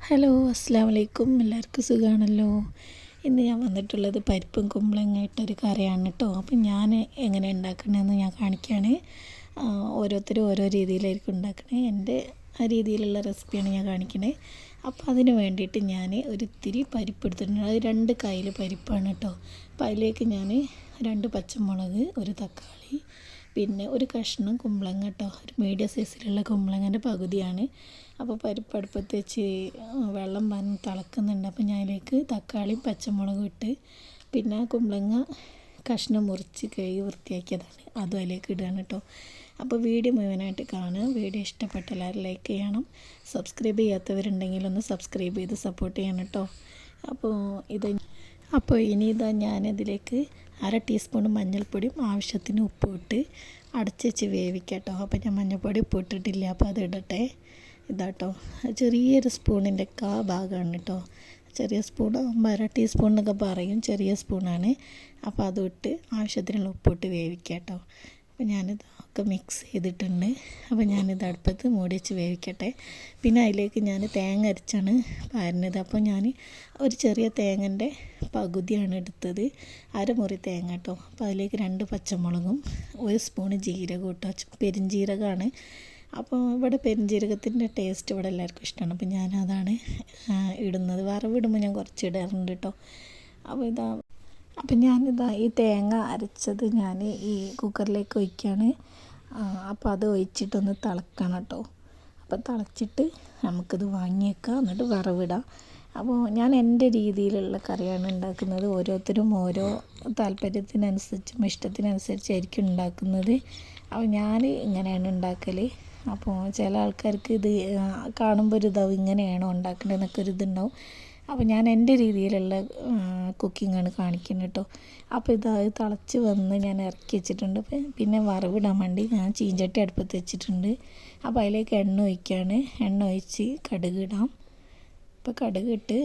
Hello അസ്സാം വലൈക്കും. എല്ലാവർക്കും സുഖമാണല്ലോ. ഇന്ന് ഞാൻ വന്നിട്ടുള്ളത് പരിപ്പും കുമ്പളങ്ങായിട്ടൊരു കറിയാണ് കേട്ടോ. അപ്പം ഞാൻ എങ്ങനെ ഉണ്ടാക്കണമെന്ന് ഞാൻ കാണിക്കുകയാണ്. ഓരോരുത്തരും ഓരോ രീതിയിലായിരിക്കും ഉണ്ടാക്കണേ. എൻ്റെ ആ രീതിയിലുള്ള റെസിപ്പിയാണ് ഞാൻ കാണിക്കണേ. അപ്പോൾ അതിന് വേണ്ടിയിട്ട് ഞാൻ ഒരിത്തിരി പരിപ്പ് എടുത്തിട്ടുണ്ട്. അത് 2 കയ്യിൽ പരിപ്പാണ് കേട്ടോ. അപ്പോൾ അതിലേക്ക് ഞാൻ 2 പച്ചമുളക്, ഒരു തക്കാളി, പിന്നെ ഒരു കഷ്ണം കുമ്പളങ്ങ കേട്ടോ. ഒരു മീഡിയം സൈസിലുള്ള കുമ്പളങ്ങൻ്റെ പകുതിയാണ്. അപ്പോൾ പരിപ്പ് അടുപ്പത്ത് വെച്ച് വെള്ളം പറഞ്ഞ് തിളക്കുന്നുണ്ട്. അപ്പോൾ ഞാൻ അതിലേക്ക് തക്കാളിയും പച്ചമുളകും ഇട്ട് പിന്നെ കുമ്പളങ്ങ കഷ്ണം മുറിച്ച് കഴുകി വൃത്തിയാക്കിയതാണ്, അതും അതിലേക്ക് ഇടുകയാണ് കേട്ടോ. അപ്പോൾ വീഡിയോ മുഴുവനായിട്ട് കാണുക. വീഡിയോ ഇഷ്ടപ്പെട്ട എല്ലാവരും ലൈക്ക് ചെയ്യണം. സബ്സ്ക്രൈബ് ചെയ്യാത്തവരുണ്ടെങ്കിൽ ഒന്ന് സബ്സ്ക്രൈബ് ചെയ്ത് സപ്പോർട്ട് ചെയ്യണം കേട്ടോ. അപ്പോൾ ഇനി ഞാനിതിലേക്ക് 1/2 ടീസ്പൂൺ മഞ്ഞൾപ്പൊടിയും ആവശ്യത്തിന് ഉപ്പും ഇട്ട് അടച്ച് വെച്ച് വേവിക്കാം കേട്ടോ. അപ്പോൾ ഞാൻ മഞ്ഞൾപ്പൊടി ഉപ്പ് ഇട്ടിട്ടില്ല, അപ്പോൾ അത് ഇടട്ടെ. ഇതാട്ടോ, ചെറിയൊരു സ്പൂണിൻ്റെ ഭാഗമാണ് കേട്ടോ. ചെറിയ സ്പൂൺ 1/2 ടീസ്പൂൺ എന്നൊക്കെ പറയും, ചെറിയ സ്പൂണാണ്. അപ്പോൾ അതും ഇട്ട് ആവശ്യത്തിനുള്ള ഉപ്പിട്ട് വേവിക്കാം കേട്ടോ. അപ്പോൾ ഞാനിതൊക്കെ മിക്സ് ചെയ്തിട്ടുണ്ട്. അപ്പോൾ ഞാനിത് അടുപ്പത്ത് മൂടി വെച്ച് വേവിക്കട്ടെ. പിന്നെ അതിലേക്ക് ഞാൻ തേങ്ങ അരച്ചാണ് പാരുന്നത്. അപ്പോൾ ഞാൻ ഒരു ചെറിയ തേങ്ങൻ്റെ പകുതിയാണ് എടുത്തത്, അരമുറി തേങ്ങ കേട്ടോ. അപ്പോൾ അതിലേക്ക് 2 പച്ചമുളകും 1 സ്പൂണ് ജീരകം കേട്ടോ. പെരുംജീരകമാണ്. അപ്പോൾ ഇവിടെ പെരുംജീരകത്തിൻ്റെ ടേസ്റ്റ് ഇവിടെ എല്ലാവർക്കും ഇഷ്ടമാണ്. അപ്പോൾ ഞാനതാണ് ഇടുന്നത്. വറവിടുമ്പോൾ ഞാൻ കുറച്ച് ഇടാറുണ്ട് കേട്ടോ. അപ്പോൾ ഞാനിതാ ഈ തേങ്ങ അരച്ചത് ഞാൻ ഈ കുക്കറിലേക്ക് ഒഴിക്കുകയാണ്. അപ്പോൾ അത് ഒഴിച്ചിട്ടൊന്ന് തിളക്കണം കേട്ടോ. അപ്പോൾ തിളച്ചിട്ട് നമുക്കിത് വാങ്ങി വെക്കാം, എന്നിട്ട് വറവിടാം. അപ്പോൾ ഞാൻ എൻ്റെ രീതിയിലുള്ള കറിയാണ് ഉണ്ടാക്കുന്നത്. ഓരോരുത്തരും ഓരോ താല്പര്യത്തിനനുസരിച്ചും ഇഷ്ടത്തിനനുസരിച്ചായിരിക്കും ഉണ്ടാക്കുന്നത്. അപ്പോൾ ഞാൻ ഇങ്ങനെയാണ് ഉണ്ടാക്കൽ. അപ്പോൾ ചില ആൾക്കാർക്ക് ഇത് കാണുമ്പോൾ ഒരു ഇതാവും, ഇങ്ങനെയാണോ ഉണ്ടാക്കേണ്ടതെന്നൊക്കെ ഒരു ഇതുണ്ടാവും. അപ്പോൾ ഞാൻ എൻ്റെ രീതിയിലുള്ള കുക്കിങ്ങാണ് കാണിക്കുന്നത് കേട്ടോ. അപ്പോൾ ഇത് തിളച്ച് വന്ന് ഞാൻ ഇറക്കി വെച്ചിട്ടുണ്ട്. പിന്നെ വറവിടാൻ വേണ്ടി ഞാൻ ചീഞ്ചട്ടി അടുപ്പത്ത് വെച്ചിട്ടുണ്ട്. അപ്പോൾ അതിലേക്ക് എണ്ണ ഒഴിക്കുകയാണ്. എണ്ണ ഒഴിച്ച് കടുക് ഇടാം. അപ്പോൾ കടുക് ഇട്ട്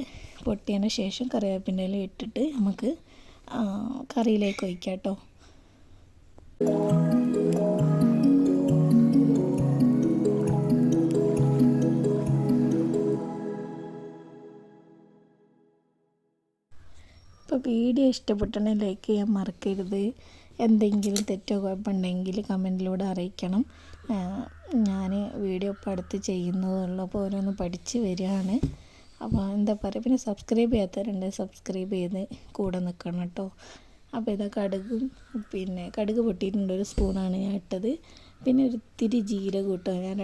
പൊട്ടിയതിന് ശേഷം കറിവേപ്പിൻ്റെ ഇല ഇട്ടിട്ട് നമുക്ക് കറിയിലേക്ക് ഒഴിക്കാം കേട്ടോ. അപ്പോൾ വീഡിയോ ഇഷ്ടപ്പെട്ടുണ്ടെങ്കിൽ ലൈക്ക് ചെയ്യാൻ മറക്കരുത്. എന്തെങ്കിലും തെറ്റോ കുഴപ്പമുണ്ടെങ്കിൽ കമൻറ്റിലൂടെ അറിയിക്കണം. ഞാൻ വീഡിയോ ഇപ്പോൾ അടുത്ത് ചെയ്യുന്നതുള്ളൂ, അപ്പോൾ ഓരോന്ന് പഠിച്ച് വരികയാണ്. അപ്പോൾ എന്താ പറയുക, പിന്നെ സബ്സ്ക്രൈബ് ചെയ്യാത്തവരുണ്ട്, സബ്സ്ക്രൈബ് ചെയ്ത് കൂടെ നിൽക്കണം കേട്ടോ. അപ്പോൾ ഇതാ കടുകും, പിന്നെ കടുക് പൊട്ടിയിട്ടുണ്ട്, 1 സ്പൂണാണ് ഞാൻ ഇട്ടത്. പിന്നെ ഒരു ഇത്തിരി ജീരകം ഇട്ടോ. ഞാൻ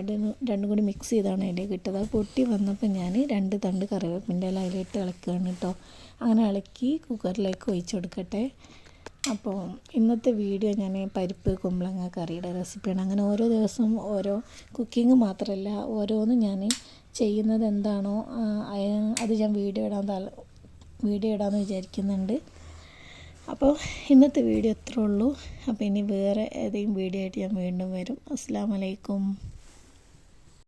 രണ്ടും കൂടി മിക്സ് ചെയ്താണ് അതിലേക്ക് ഇട്ടത്. അത് പൊട്ടി വന്നപ്പോൾ ഞാൻ 2 തണ്ട് കറിവേപ്പിൻ്റെ ഇല അതിലിട്ട് ഇളക്കുകയാണ് കേട്ടോ. അങ്ങനെ ഇളക്കി കുക്കറിലേക്ക് ഒഴിച്ച് കൊടുക്കട്ടെ. അപ്പോൾ ഇന്നത്തെ വീഡിയോ ഞാൻ പരിപ്പ് കുമ്പളങ്ങ കറിയുടെ റെസിപ്പിയാണ്. അങ്ങനെ ഓരോ ദിവസവും ഓരോ കുക്കിംഗ് മാത്രമല്ല, ഓരോന്നും ഞാൻ ചെയ്യുന്നത് എന്താണോ അത് ഞാൻ വീഡിയോ ഇടാമെന്ന് വിചാരിക്കുന്നുണ്ട്. അപ്പോൾ ഇന്നത്തെ വീഡിയോ ഇത്രേ ഉള്ളൂ. അപ്പോൾ ഇനി വേറെ ഏതെങ്കിലും വീഡിയോ ആയിട്ട് ഞാൻ വീണ്ടും വരും. അസ്സലാമു അലൈക്കും.